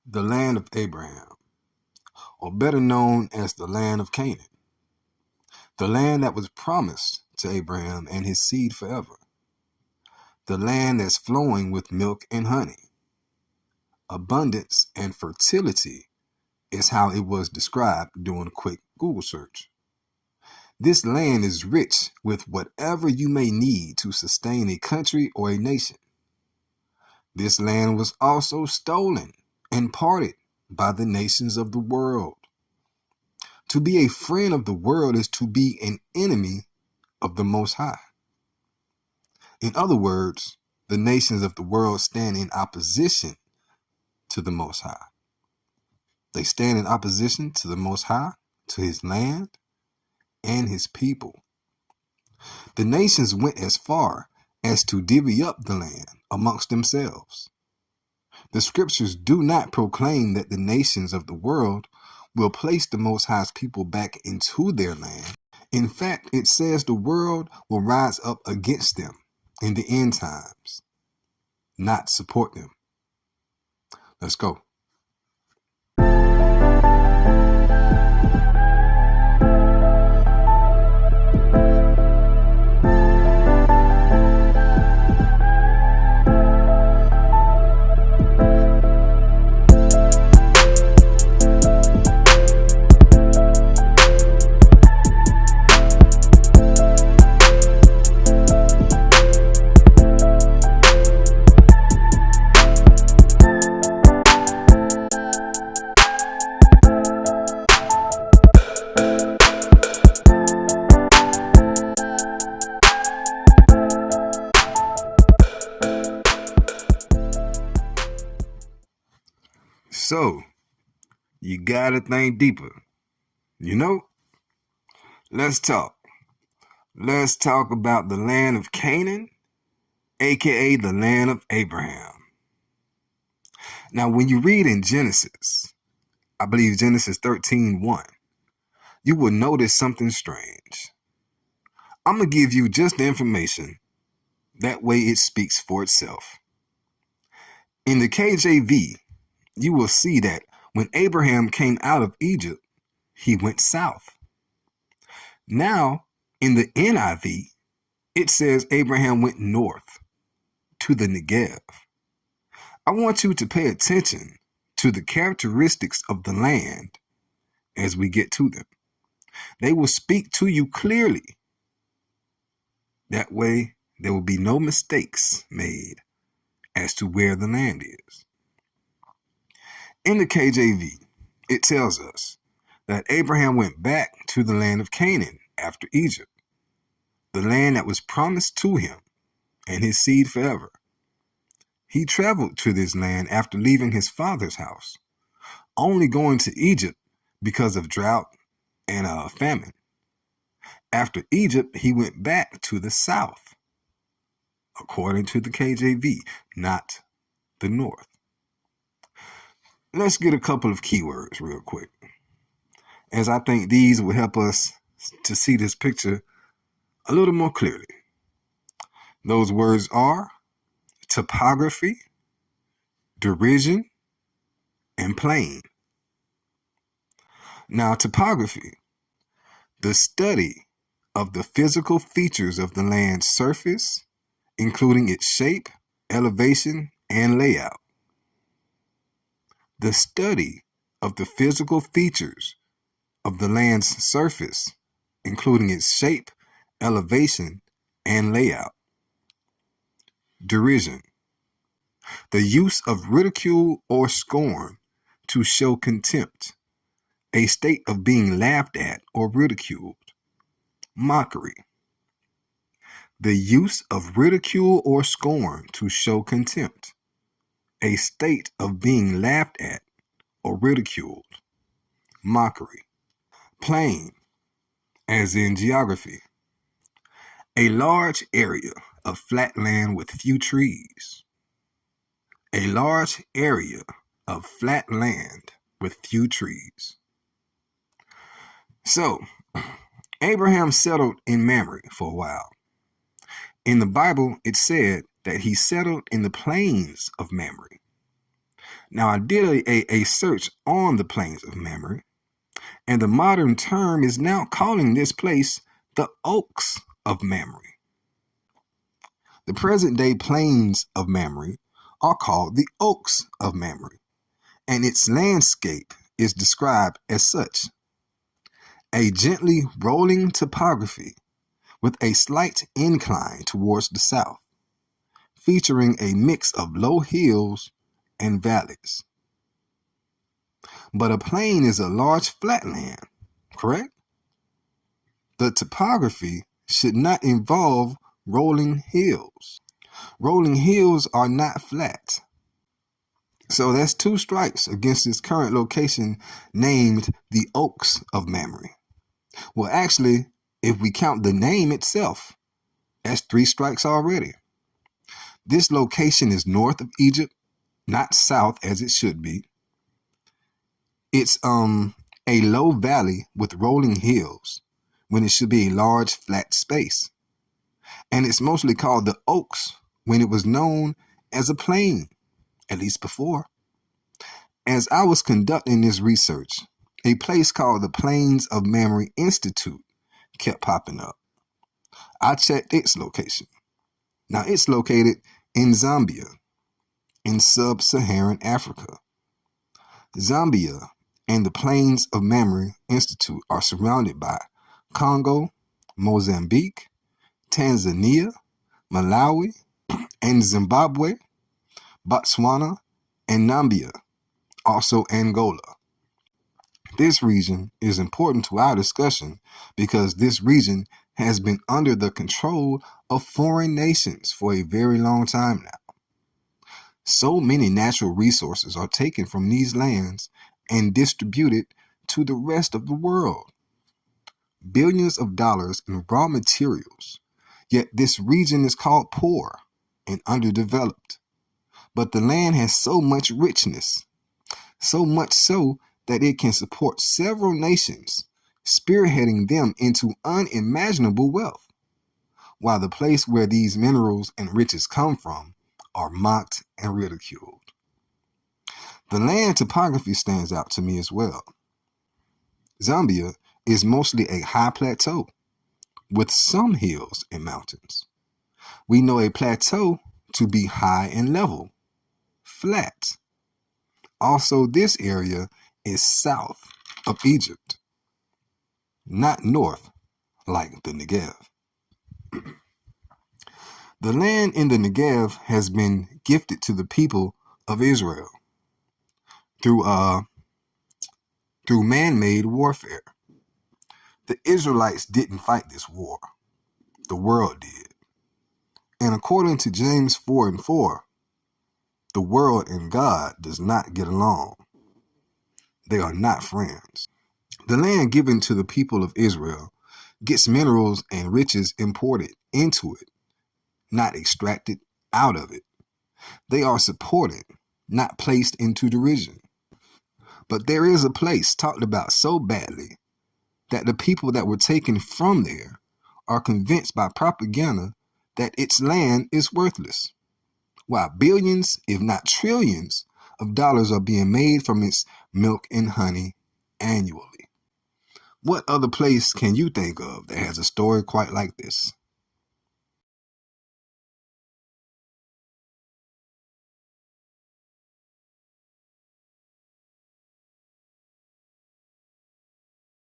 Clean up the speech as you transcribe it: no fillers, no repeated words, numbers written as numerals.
the land of Abraham, or better known as the land of Canaan, the land that was promised to Abraham and his seed forever, the land that's flowing with milk and honey. Abundance and fertility is how it was described during a quick Google search. This land is rich with whatever you may need to sustain a country or a nation. This land was also stolen and parted by the nations of the world. To be a friend of the world is to be an enemy of the Most High. In other words, the nations of the world stand in opposition to the Most High. They stand in opposition to the Most High, to his land, and his people. The nations went as far as to divvy up the land amongst themselves. The scriptures do not proclaim that the nations of the world will place the Most High's people back into their land. In fact, it says the world will rise up against them in the end times, not support them. Let's go. So, you gotta think deeper. Let's talk. Let's talk about the land of Canaan, aka the land of Abraham. Now, when you read in Genesis, I believe Genesis 13:1, you will notice something strange. I'm going to give you just the information. That way it speaks for itself. In the KJV, you will see that when Abraham came out of Egypt, he went south. Now, in the NIV, it says Abraham went north to the Negev. I want you to pay attention to the characteristics of the land as we get to them. They will speak to you clearly. That way, there will be no mistakes made as to where the land is. In the KJV, it tells us that Abraham went back to the land of Canaan after Egypt, the land that was promised to him and his seed forever. He traveled to this land after leaving his father's house, only going to Egypt because of drought and famine. After Egypt, he went back to the south, according to the KJV, not the north. Let's get a couple of keywords real quick, as I think these will help us to see this picture a little more clearly. Those words are topography, derision, and plain. Now, topography, the study of the physical features of the land's surface, including its shape, elevation, and layout. The study of the physical features of the land's surface, including its shape, elevation, and layout. Derision, the use of ridicule or scorn to show contempt, a state of being laughed at or ridiculed. Mockery, the use of ridicule or scorn to show contempt, a state of being laughed at or ridiculed. Mockery. Plain, as in geography, a large area of flat land with few trees. A large area of flat land with few trees. So, Abraham settled in Mamre for a while. In the Bible, it said that he settled in the plains of Mamre. Now, I did a search on the plains of MAMRE, and the modern term is now calling this place the Oaks of MAMRE. The present-day plains of MAMRE are called the Oaks of MAMRE, and its landscape is described as such: a gently rolling topography with a slight incline towards the south, featuring a mix of low hills and valleys. But a plain is a large flatland, correct? The topography should not involve rolling hills. Rolling hills are not flat. So that's 2 strikes against its current location named the Oaks of MAMRE. Well, actually, if we count the name itself, that's 3 strikes already. This location is north of Egypt, not south as it should be. It's a low valley with rolling hills when it should be a large flat space. And it's mostly called the Oaks when it was known as a plain, at least before. As I was conducting this research, a place called the Plains of MAMRE Institute kept popping up. I checked its location. Now, it's located in Zambia, in sub-Saharan Africa. Zambia and the Plains of MAMRE Institute are surrounded by Congo, Mozambique, Tanzania, Malawi, and Zimbabwe, Botswana, and Namibia, also Angola. This region is important to our discussion because this region has been under the control of foreign nations for a very long time now. So many natural resources are taken from these lands and distributed to the rest of the world. Billions of dollars in raw materials, yet this region is called poor and underdeveloped. But the land has so much richness, so much so that it can support several nations, spearheading them into unimaginable wealth, while the place where these minerals and riches come from are mocked and ridiculed. The land topography stands out to me as well. Zambia is mostly a high plateau with some hills and mountains. We know a plateau to be high and level, flat. Also, this area is south of Egypt, not north like the Negev. The land in the Negev has been gifted to the people of Israel through man-made warfare. The Israelites didn't fight this war. The world did. And according to James 4:4, the world and God does not get along. They are not friends. The land given to the people of Israel gets minerals and riches imported into it, not extracted out of it. They are supported, not placed into derision. But there is a place talked about so badly that the people that were taken from there are convinced by propaganda that its land is worthless, while billions, if not trillions, of dollars are being made from its milk and honey annually. What other place can you think of that has a story quite like this?